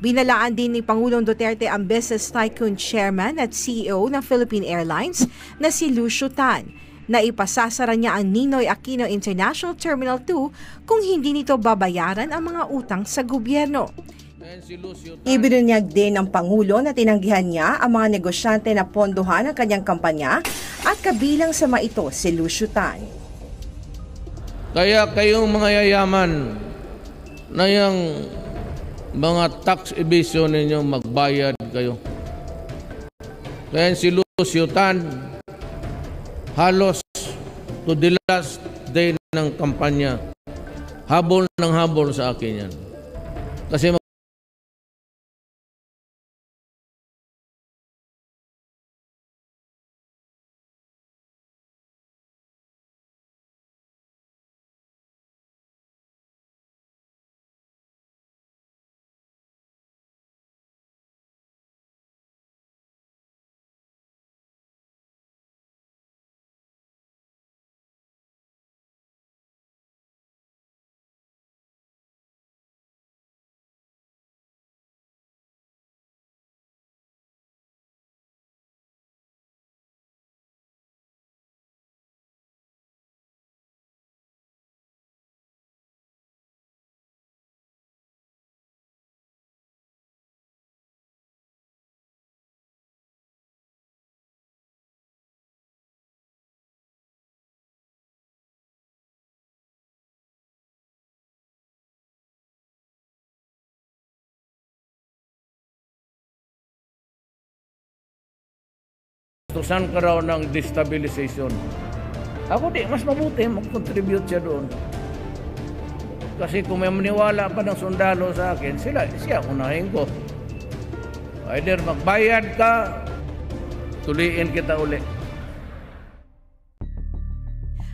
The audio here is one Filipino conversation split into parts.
Binalaan din ni Pangulong Duterte ang business tycoon chairman at CEO ng Philippine Airlines na si Lucio Tan na ipasasara niya ang Ninoy Aquino International Terminal 2 kung hindi nito babayaran ang mga utang sa gobyerno. Ibinunyag din ng Pangulo na tinanggihan niya ang mga negosyante na pondohan ng kanyang kampanya at kabilang sa mga ito si Lucio Tan. Kaya kayong mga yayaman na yung mga tax evasion ninyo, magbayad kayo. Kaya si Lucio Tan, halos to the last day ng kampanya, habol ng habol sa akin yan. Kasi tusan ka raw ng destabilization. Ako di, mas mabuti mag-contribute siya doon. Kasi kung may maniwala pa ng sundalo sa akin, siya unahin ko. Either magbayad ka, tuliin kita uli.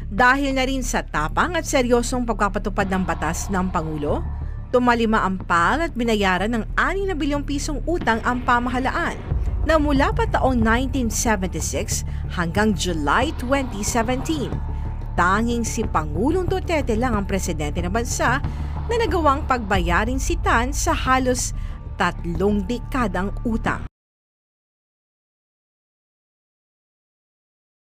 Dahil na rin sa tapang at seryosong pagpapatupad ng batas ng Pangulo, tumalima ang PAL at binayaran ng 6 na bilyong pisong utang ang pamahalaan na mula pa taong 1976 hanggang July 2017. Tanging si Pangulong Duterte lang ang presidente ng bansa na nagawang pagbayarin si Tan sa halos 3 dekadang utang.